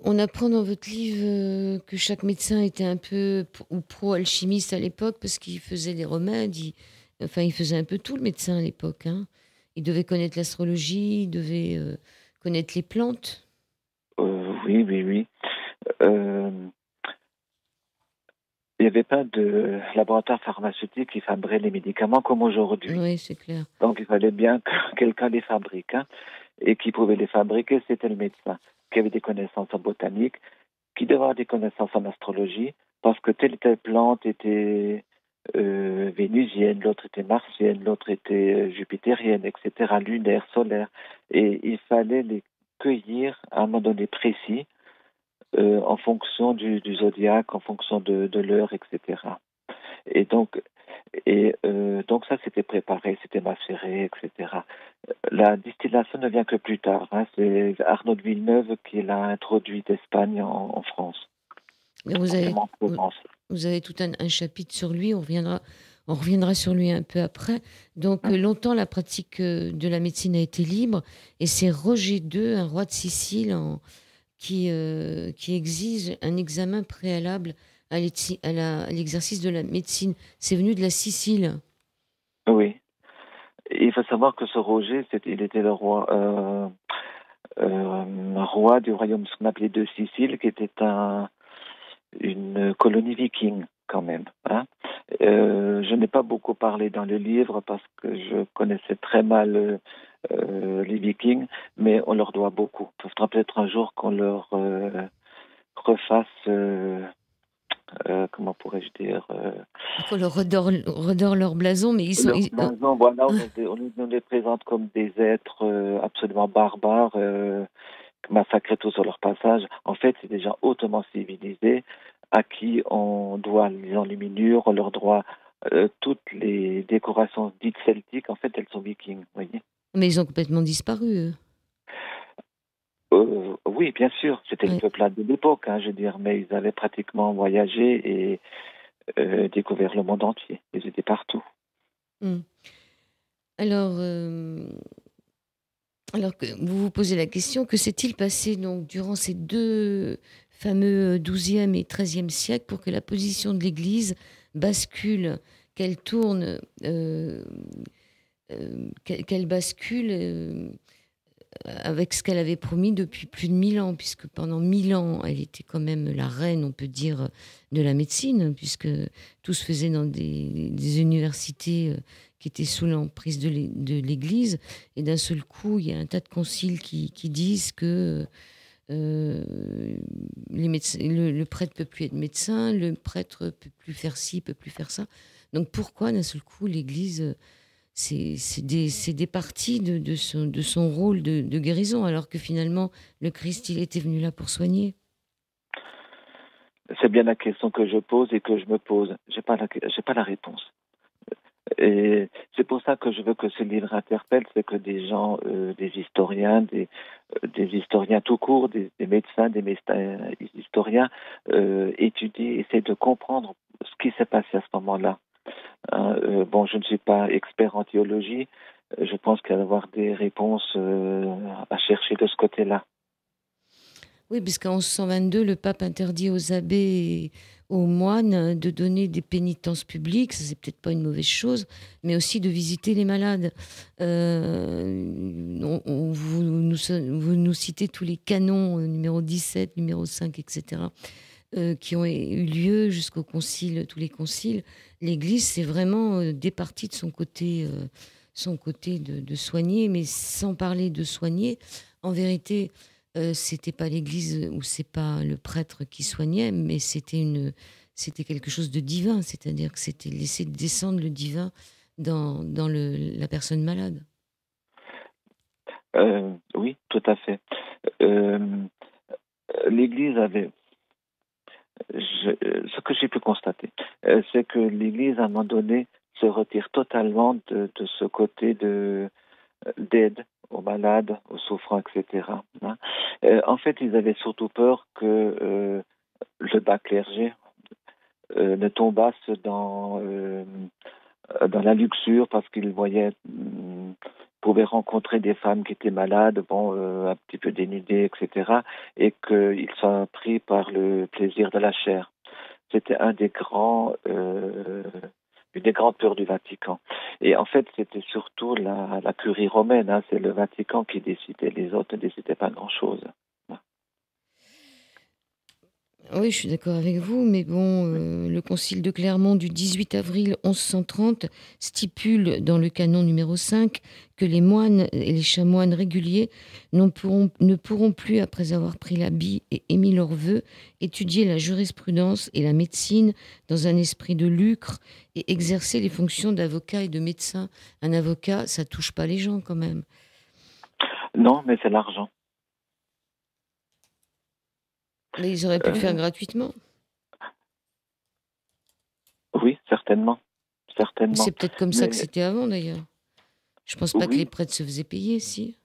On apprend dans votre livre que chaque médecin était un peu ou pro-alchimiste à l'époque parce qu'il faisait des remèdes, il faisait un peu tout le médecin à l'époque. Il devait connaître l'astrologie, il devait connaître les plantes. Oui. Il avait pas de laboratoire pharmaceutique qui fabriquait les médicaments comme aujourd'hui. Oui, c'est clair. Donc il fallait bien que quelqu'un les fabrique. Hein. Et qui pouvait les fabriquer, c'était le médecin, qui avait des connaissances en botanique, qui devait avoir des connaissances en astrologie, parce que telle et telle plante était vénusienne, l'autre était martienne, l'autre était jupitérienne, etc., lunaire, solaire. Et il fallait les cueillir à un moment donné précis, en fonction du zodiaque, en fonction de l'heure, etc. Et donc, donc ça, c'était préparé, c'était macéré, etc. La distillation ne vient que plus tard. Hein. C'est Arnaud de Villeneuve qui l'a introduit d'Espagne en France. Vous avez, vous avez tout un chapitre sur lui, on reviendra sur lui un peu après. Donc, longtemps, la pratique de la médecine a été libre, et c'est Roger II, un roi de Sicile, qui exige un examen préalable à l'exercice de la médecine. C'est venu de la Sicile. Oui. Il faut savoir que ce Roger, il était le roi, roi du royaume qu'on appelait de Sicile, qui était une colonie viking quand même. Hein. Je n'ai pas beaucoup parlé dans le livre parce que je connaissais très mal les Vikings, mais on leur doit beaucoup. Il faudra peut-être un jour qu'on leur refasse, comment pourrais-je dire, qu'on leur redore leur blason, mais ils sont... blason, voilà, on les présente comme des êtres absolument barbares, massacrer tout sur leur passage. En fait, c'est des gens hautement civilisés à qui on doit les enluminures, on leur doit toutes les décorations dites celtiques. En fait, elles sont vikings, vous voyez. Mais ils ont complètement disparu, eux. Oui, bien sûr, c'était le peuplade de l'époque, hein, je veux dire, mais ils avaient pratiquement voyagé et découvert le monde entier. Ils étaient partout. Alors que vous vous posez la question, que s'est-il passé donc durant ces deux fameux XIIe et XIIIe siècles pour que la position de l'Église bascule, qu'elle tourne, qu'elle bascule avec ce qu'elle avait promis depuis plus de 1000 ans, puisque pendant 1000 ans, elle était quand même la reine, on peut dire, de la médecine, puisque tout se faisait dans des universités qui étaient sous l'emprise de l'Église. Et d'un seul coup, il y a un tas de conciles qui disent que les médecins, le prêtre peut plus être médecin, le prêtre peut plus faire ci, peut plus faire ça. Donc pourquoi d'un seul coup l'Église c'est des parties de son rôle de guérison, alors que finalement le Christ il était venu là pour soigner? C'est bien la question que je pose et que je me pose. J'ai pas la réponse. Et c'est pour ça que je veux que ce livre interpelle, c'est que des gens, des historiens, des historiens tout court, des médecins, des historiens étudient, essaient de comprendre ce qui s'est passé à ce moment-là. Bon, je ne suis pas expert en théologie. Je pense qu'il va y avoir des réponses à chercher de ce côté-là. Oui, puisqu'en 1122, le pape interdit aux abbés et aux moines de donner des pénitences publiques, ça c'est peut-être pas une mauvaise chose, mais aussi de visiter les malades. Vous nous citez tous les canons, numéro 17, numéro 5, etc., qui ont eu lieu jusqu'au concile, tous les conciles. L'Église, c'est vraiment départie de son côté de soigner, mais sans parler de soigner. En vérité, c'était pas l'Église ou c'est pas le prêtre qui soignait, mais c'était quelque chose de divin, c'est-à-dire que c'était laisser descendre le divin dans la personne malade. Oui, tout à fait. L'Église avait... ce que j'ai pu constater, c'est que l'Église, à un moment donné, se retire totalement de ce côté d'aide aux malades, aux souffrants, etc. Hein. En fait, ils avaient surtout peur que le bas clergé ne tombasse dans la luxure parce qu'ils voyaient pouvaient rencontrer des femmes qui étaient malades, un petit peu dénudées, etc., et qu'ils soient pris par le plaisir de la chair. C'était une des grandes peurs du Vatican. Et en fait, c'était surtout la curie romaine, hein, c'est le Vatican qui décidait, les autres ne décidaient pas grand-chose. Oui, je suis d'accord avec vous, mais bon, le concile de Clermont du 18 avril 1130 stipule dans le canon numéro 5 que les moines et les chanoines réguliers ne pourront plus, après avoir pris l'habit et émis leurs vœux, étudier la jurisprudence et la médecine dans un esprit de lucre et exercer les fonctions d'avocat et de médecin. Un avocat, ça touche pas les gens quand même. Non, mais c'est l'argent. Mais ils auraient pu le faire gratuitement. Oui, certainement. Certainement. C'est peut-être comme ça que c'était avant d'ailleurs. Je pense pas que les prêtres se faisaient payer, si.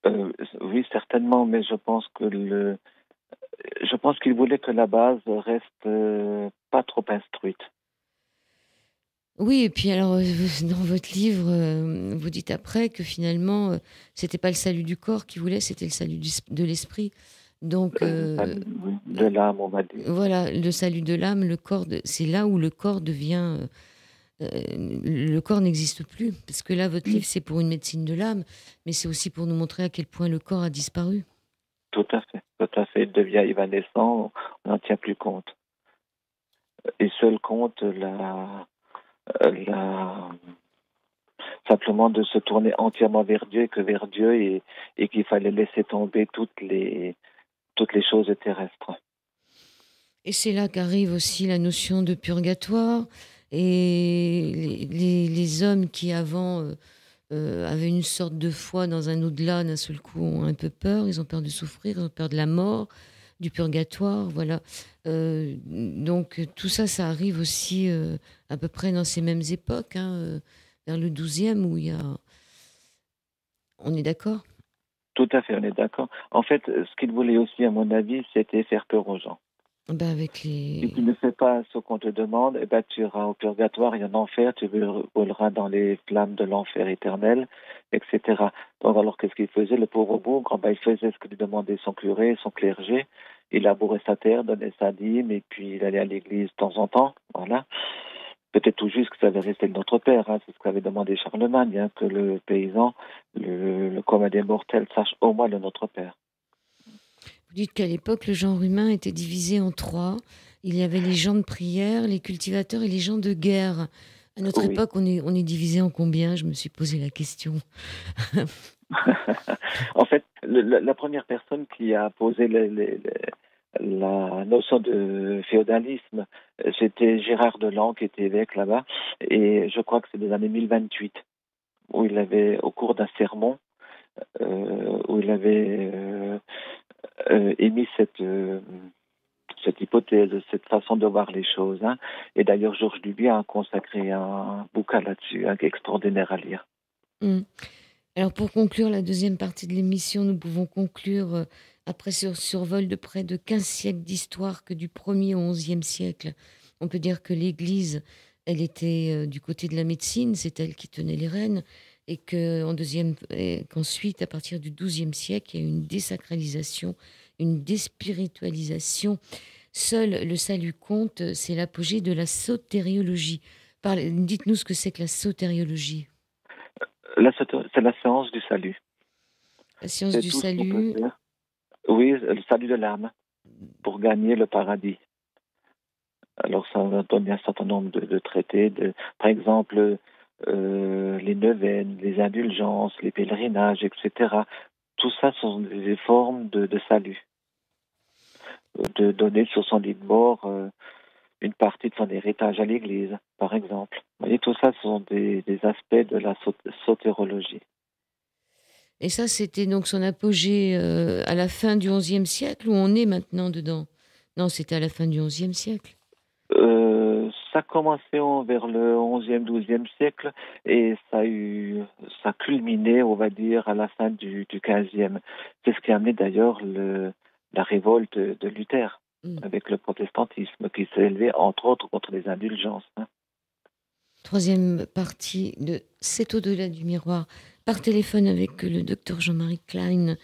Oui, certainement, mais je pense qu'il voulait que la base reste pas trop instruite. Oui, et puis alors, dans votre livre, vous dites après que finalement, c'était pas le salut du corps qu'il voulait, c'était le salut de l'esprit. Donc, de l'âme, on va dire. Voilà, le salut de l'âme, le corps, c'est là où le corps devient... le corps n'existe plus. Parce que là, votre livre, c'est pour une médecine de l'âme, mais c'est aussi pour nous montrer à quel point le corps a disparu. Tout à fait. Il devient évanescent, on n'en tient plus compte. Et seul compte simplement de se tourner entièrement vers Dieu et qu'il fallait laisser tomber toutes les choses terrestres. Et c'est là qu'arrive aussi la notion de purgatoire et les hommes qui avant avaient une sorte de foi dans un au-delà, d'un seul coup ont un peu peur, ils ont peur de souffrir, ils ont peur de la mort, du purgatoire, voilà. Donc tout ça, ça arrive aussi à peu près dans ces mêmes époques, vers le 12e où il y a... On est d'accord ? Tout à fait, on est d'accord. En fait, ce qu'il voulait aussi, à mon avis, c'était faire peur aux gens. Si tu ne fais pas ce qu'on te demande, tu iras au purgatoire et en enfer, tu voleras dans les flammes de l'enfer éternel, etc. Donc alors qu'est-ce qu'il faisait, le pauvre bougre? Il faisait ce que lui demandait son curé, son clergé. Il labourait sa terre, donnait sa dîme et puis il allait à l'église de temps en temps. Voilà. Peut-être tout juste que ça avait resté de notre père, c'est ce qu'avait demandé Charlemagne, que le paysan, le commun des mortels, sache au moins le notre père. Vous dites qu'à l'époque, le genre humain était divisé en trois. Il y avait les gens de prière, les cultivateurs et les gens de guerre. À notre époque, on est divisé en combien? Je me suis posé la question. En fait, la première personne qui a posé la notion de féodalisme, c'était Gérard Delan, qui était évêque là-bas. Et je crois que c'est des années 1028, où il avait, au cours d'un sermon, où il avait émis cette hypothèse, cette façon de voir les choses. Et d'ailleurs, Georges Duby a consacré un bouquin là-dessus, extraordinaire à lire. Alors, pour conclure la deuxième partie de l'émission, nous pouvons conclure, après ce survol de près de 15 siècles d'histoire, que du 1er au 11e siècle, on peut dire que l'Église, elle était du côté de la médecine, c'est elle qui tenait les rênes, et qu'ensuite, à partir du 12e siècle, il y a eu une désacralisation, une déspiritualisation. Seul le salut compte, c'est l'apogée de la sotériologie. Dites-nous ce que c'est que la sotériologie. C'est la science du salut. La science du salut. Oui, le salut de l'âme, pour gagner le paradis. Alors, ça va donner un certain nombre de traités, par exemple, les neuvaines, les indulgences, les pèlerinages, etc. Tout ça sont des formes de salut. De donner sur son lit de mort une partie de son héritage à l'Église, par exemple. Vous voyez, tout ça sont des aspects de la sotérologie. Et ça, c'était donc son apogée à la fin du XIe siècle, où on est maintenant dedans? Non, c'était à la fin du XIe siècle. Ça a commencé vers le XIe, XIIe siècle et ça a culminé, on va dire, à la fin du XVe. C'est ce qui a amené d'ailleurs la révolte de Luther avec le protestantisme qui s'est élevé entre autres contre les indulgences. Troisième partie de C'est au-delà du miroir, par téléphone avec le docteur Jean-Marie Klein.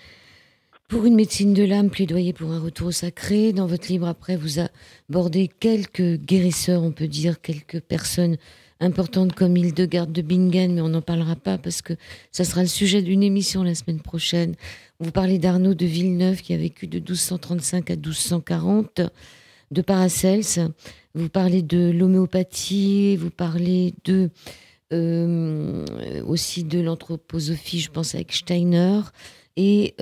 Pour une médecine de l'âme, plaidoyer pour un retour au sacré. Dans votre livre, après, vous abordez quelques guérisseurs, on peut dire, quelques personnes importantes comme Hildegarde de Bingen, mais on n'en parlera pas parce que ça sera le sujet d'une émission la semaine prochaine. Vous parlez d'Arnaud de Villeneuve qui a vécu de 1235 à 1240, de Paracelse. Vous parlez de l'homéopathie, vous parlez aussi de l'anthroposophie, je pense avec Steiner, et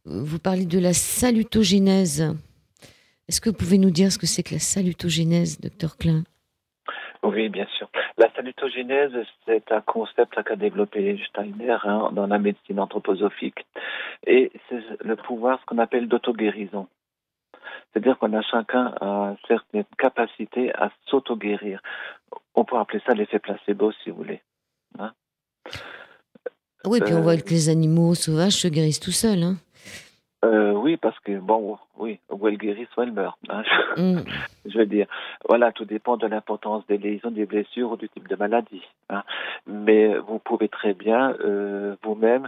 vous parlez de la salutogénèse. Est-ce que vous pouvez nous dire ce que c'est que la salutogénèse, docteur Klein? Oui, bien sûr. La salutogénèse, c'est un concept qu'a développé Steiner dans la médecine anthroposophique. Et c'est le pouvoir, ce qu'on appelle d'auto-guérison. C'est-à-dire qu'on a chacun certaines capacités à s'auto-guérir. On peut appeler ça l'effet placebo, si vous voulez. Hein. Oui, puis on voit que les animaux sauvages se guérissent tout seuls. Hein. Oui, parce que, bon, oui, ou elles guérissent, soit elles meurent. Hein. Je veux dire, voilà, tout dépend de l'importance des lésions, des blessures ou du type de maladie. Hein. Mais vous pouvez très bien, vous-même,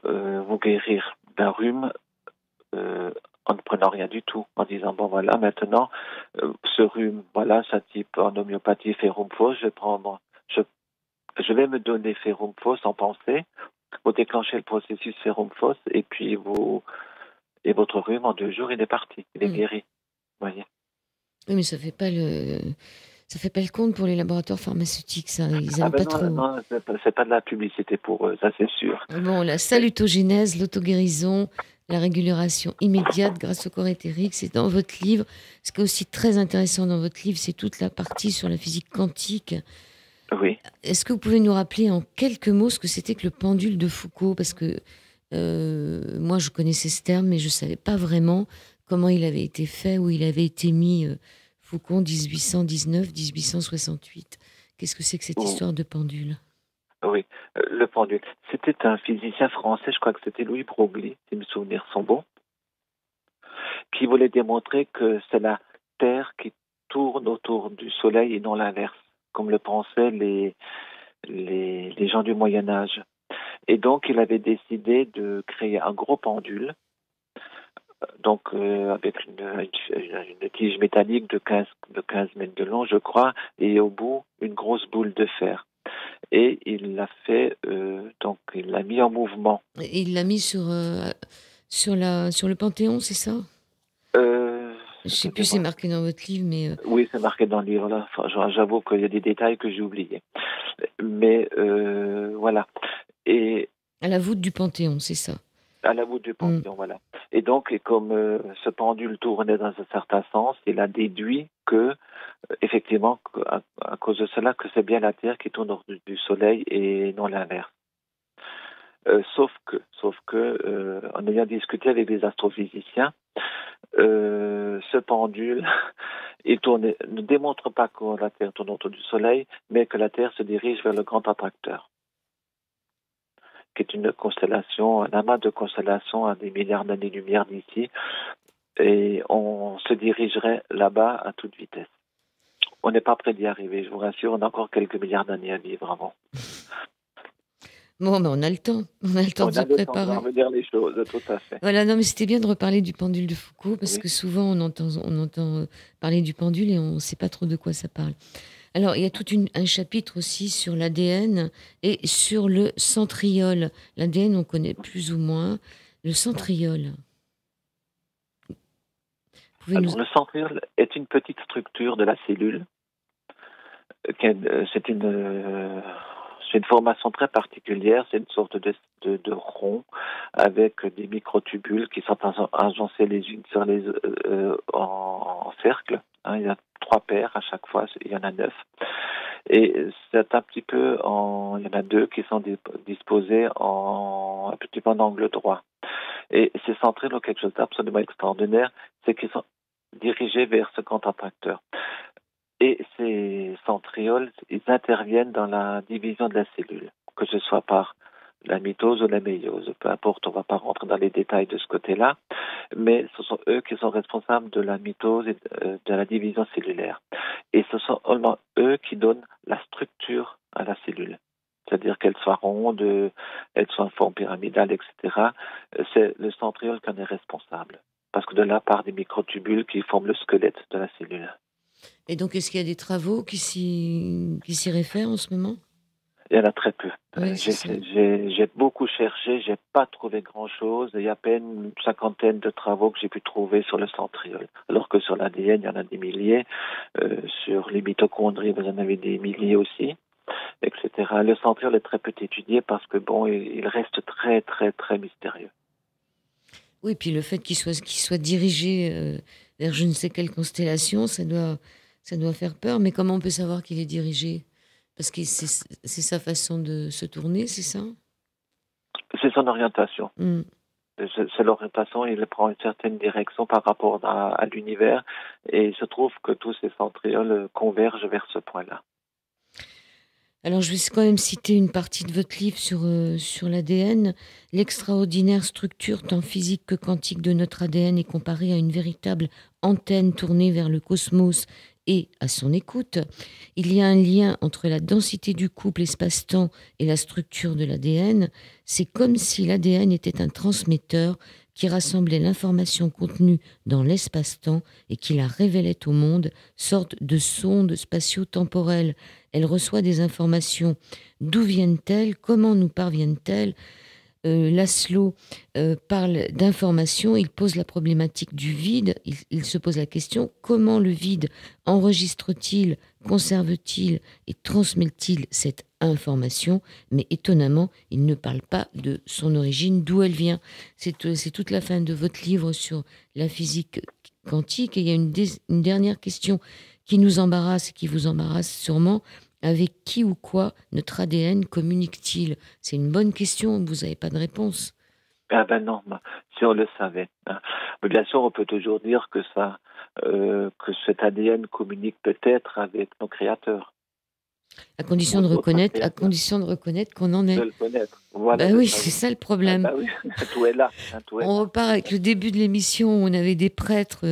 vous guérir d'un rhume en ne prenant rien du tout, en disant, bon, voilà, maintenant, ce rhume, voilà, ça type en homéopathie, ferrum fos, je vais me donner ferrum fos en pensée, vous déclenchez le processus ferrum fos, et puis et votre rhume, en 2 jours, il est parti, il est guéri. Voyez. Oui, mais ça fait pas le compte pour les laboratoires pharmaceutiques, ça. Ils aiment pas non, trop. Non, c'est pas de la publicité pour eux, ça c'est sûr. Bon, la salutogénèse, l'auto-guérison, la régulation immédiate grâce au corps éthérique, c'est dans votre livre. Ce qui est aussi très intéressant dans votre livre, c'est toute la partie sur la physique quantique. Oui. Est-ce que vous pouvez nous rappeler en quelques mots ce que c'était que le pendule de Foucault? Parce que moi, je connaissais ce terme, mais je ne savais pas vraiment comment il avait été fait, où il avait été mis, Foucault, 1819-1868. Qu'est-ce que c'est que cette histoire de pendule? Oui, le pendule. C'était un physicien français, je crois que c'était Louis Broglie, si mes souvenirs sont bons, qui voulait démontrer que c'est la Terre qui tourne autour du Soleil et non l'inverse, comme le pensaient les gens du Moyen Âge. Et donc, il avait décidé de créer un gros pendule, donc avec une tige métallique de 15 mètres de long, je crois, et au bout, une grosse boule de fer. Et il l'a fait, donc il l'a mis en mouvement. Et il l'a mis sur le Panthéon, c'est ça? Je sais plus, c'est marqué dans votre livre, mais... Oui, c'est marqué dans le livre, là. Enfin, j'avoue qu'il y a des détails que j'ai oubliés. Mais voilà. Et à la voûte du Panthéon, c'est ça? À la voûte du Panthéon, voilà. Et donc, comme ce pendule tournait dans un certain sens, il a déduit que, effectivement, à cause de cela, que c'est bien la Terre qui tourne autour du Soleil et non l'inverse. Sauf que, en ayant discuté avec des astrophysiciens, ce pendule, ne démontre pas que la Terre tourne autour du Soleil, mais que la Terre se dirige vers le grand attracteur, qui est une constellation, un amas de constellations à des milliards d'années-lumière d'ici, et on se dirigerait là-bas à toute vitesse. On n'est pas près d'y arriver, je vous rassure, on a encore quelques milliards d'années à vivre avant. Bon, mais on a le temps. On a le temps de se préparer. On a le temps de dire les choses, tout à fait. Voilà, non, mais c'était bien de reparler du pendule de Foucault, parce que souvent on entend parler du pendule et on ne sait pas trop de quoi ça parle. Alors, il y a tout un chapitre aussi sur l'ADN et sur le centriole. L'ADN, on connaît plus ou moins. Le centriole. Le centriole est une petite structure de la cellule. C'est une formation très particulière. C'est une sorte de rond avec des microtubules qui sont agencés les unes sur les en cercle. Il y a 3 paires à chaque fois, il y en a 9. Et c'est un petit peu il y en a 2 qui sont disposés un petit peu en angle droit. Et ces centriles ont quelque chose d'absolument extraordinaire, c'est qu'ils sont dirigés vers ce grand attracteur. Et ces centrioles, ils interviennent dans la division de la cellule, que ce soit par la mitose ou la méiose, peu importe, on ne va pas rentrer dans les détails de ce côté-là, mais ce sont eux qui sont responsables de la mitose et de la division cellulaire. Et ce sont seulement eux qui donnent la structure à la cellule, c'est-à-dire qu'elle soit ronde, elle soit en forme pyramidale, etc. C'est le centriole qui en est responsable, parce que de là part des microtubules qui forment le squelette de la cellule. Et donc, est-ce qu'il y a des travaux qui s'y réfèrent en ce moment? Il y en a très peu. Oui, c'est ça. J'ai beaucoup cherché, j'ai pas trouvé grand-chose. Il y a à peine une cinquantaine de travaux que j'ai pu trouver sur le centriole. Alors que sur l'ADN, il y en a des milliers. Sur les mitochondries, vous en avez des milliers aussi, etc. Le centriole est très peu étudié parce que bon, il reste très, très, très mystérieux. Oui, puis le fait qu'il soit dirigé vers je ne sais quelle constellation, ça doit faire peur. Mais comment on peut savoir qu'il est dirigé? Parce que c'est sa façon de se tourner, c'est ça? C'est son orientation. Hmm. C'est l'orientation, il prend une certaine direction par rapport à l'univers et il se trouve que tous ces centrioles convergent vers ce point-là. Alors, je vais quand même citer une partie de votre livre sur l'ADN. L'extraordinaire structure, tant physique que quantique, de notre ADN est comparée à une véritable antenne tournée vers le cosmos et à son écoute. Il y a un lien entre la densité du couple espace-temps et la structure de l'ADN. C'est comme si l'ADN était un transmetteur qui rassemblait l'information contenue dans l'espace-temps et qui la révélait au monde, sorte de sonde spatio-temporelle. Elle reçoit des informations. D'où viennent-elles? Comment nous parviennent-elles? Laszlo parle d'information, il pose la problématique du vide, il se pose la question, comment le vide enregistre-t-il, conserve-t-il et transmet-il cette information? Mais étonnamment, il ne parle pas de son origine, d'où elle vient. C'est toute la fin de votre livre sur la physique quantique. Et il y a une dernière question qui nous embarrasse et qui vous embarrasse sûrement. Avec qui ou quoi notre ADN communique-t-il? C'est une bonne question, vous n'avez pas de réponse. Ah ben non, si on le savait. Hein. Mais bien sûr, on peut toujours dire que cet ADN communique peut-être avec nos créateurs. Ou d'autres À créateurs. condition de reconnaître qu'on en De est. le connaître. Voilà, Ben de oui, c'est savoir. ça le Ah problème. ben oui, tout est là. Hein, tout est On là. repart avec le début de l'émission où on avait des prêtres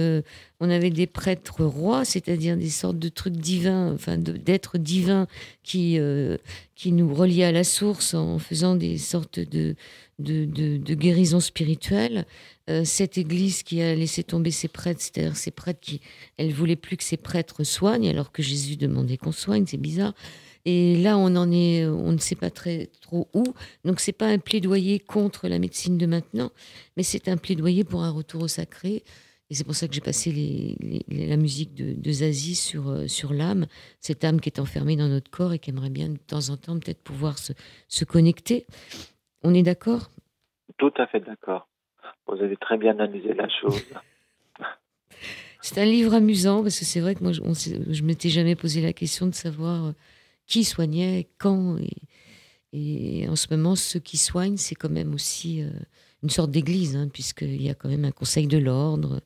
rois, c'est-à-dire des sortes de trucs divins, enfin d'êtres divins qui nous reliaient à la source en faisant des sortes de guérisons spirituelles. Cette église qui a laissé tomber ses prêtres, c'est-à-dire ces prêtres elle voulait plus que ces prêtres soignent, alors que Jésus demandait qu'on soigne, c'est bizarre. Et là, on ne sait pas trop où. Donc, c'est pas un plaidoyer contre la médecine de maintenant, mais c'est un plaidoyer pour un retour au sacré. Et c'est pour ça que j'ai passé la musique de Zazie sur l'âme, cette âme qui est enfermée dans notre corps et qui aimerait bien de temps en temps peut-être pouvoir se connecter. On est d'accord? Tout à fait d'accord. Vous avez très bien analysé la chose. C'est un livre amusant parce que c'est vrai que moi, je m'étais jamais posé la question de savoir qui soignait, quand. Et en ce moment, ceux qui soignent, c'est quand même aussi une sorte d'église, hein, puisqu'il y a quand même un conseil de l'ordre,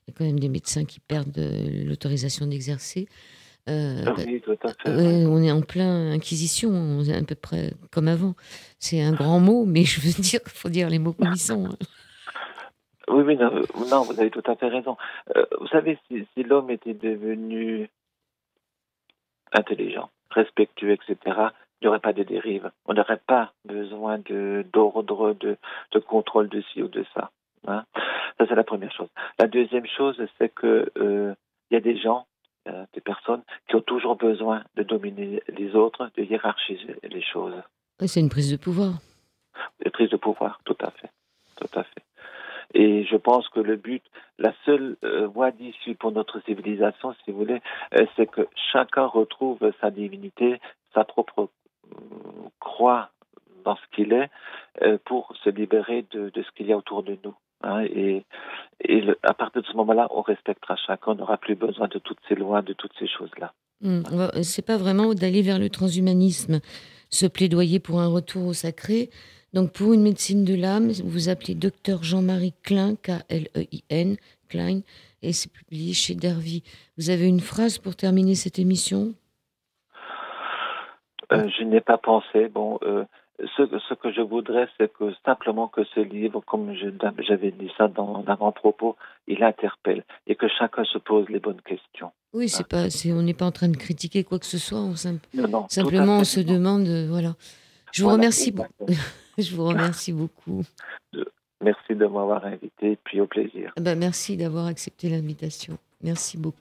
il y a quand même des médecins qui perdent l'autorisation d'exercer. Oui, tout à fait. Oui. On est en plein inquisition, on est à peu près comme avant. C'est un grand mot, mais je veux dire, il faut dire les mots comme ils sont. Hein. Oui, oui, non, non, vous avez tout à fait raison. Vous savez, si l'homme était devenu intelligent, respectueux, etc., il n'y aurait pas de dérive. On n'aurait pas besoin d'ordre, de contrôle de ci ou de ça. Hein. Ça, c'est la première chose. La deuxième chose, c'est que il y a des gens, des personnes qui ont toujours besoin de dominer les autres, de hiérarchiser les choses. Ouais, c'est une prise de pouvoir. Des prises de pouvoir, tout à fait. Tout à fait. Et je pense que le but, la seule voie d'issue pour notre civilisation, si vous voulez, c'est que chacun retrouve sa divinité, sa propre croix dans ce qu'il est, pour se libérer de ce qu'il y a autour de nous. Hein, à partir de ce moment-là, on respectera chacun, on n'aura plus besoin de toutes ces lois, de toutes ces choses-là. C'est pas vraiment d'aller vers le transhumanisme, se plaidoyer pour un retour au sacré. Donc, pour une médecine de l'âme, vous appelez docteur Jean-Marie Klein, Klein, Klein, et c'est publié chez Dervy. Vous avez une phrase pour terminer cette émission? Je n'ai pas pensé. Bon, ce que je voudrais, c'est que simplement que ce livre, comme j'avais dit ça dans l'avant-propos, il interpelle et que chacun se pose les bonnes questions. Oui, Hein. on n'est pas en train de critiquer quoi que ce soit. Non, non, tout à Simplement, on se fait. Non. demande, voilà. Je vous Voilà, remercie. exactement. Je vous remercie beaucoup. Merci de m'avoir invité, puis au plaisir. Ben, merci d'avoir accepté l'invitation. Merci beaucoup.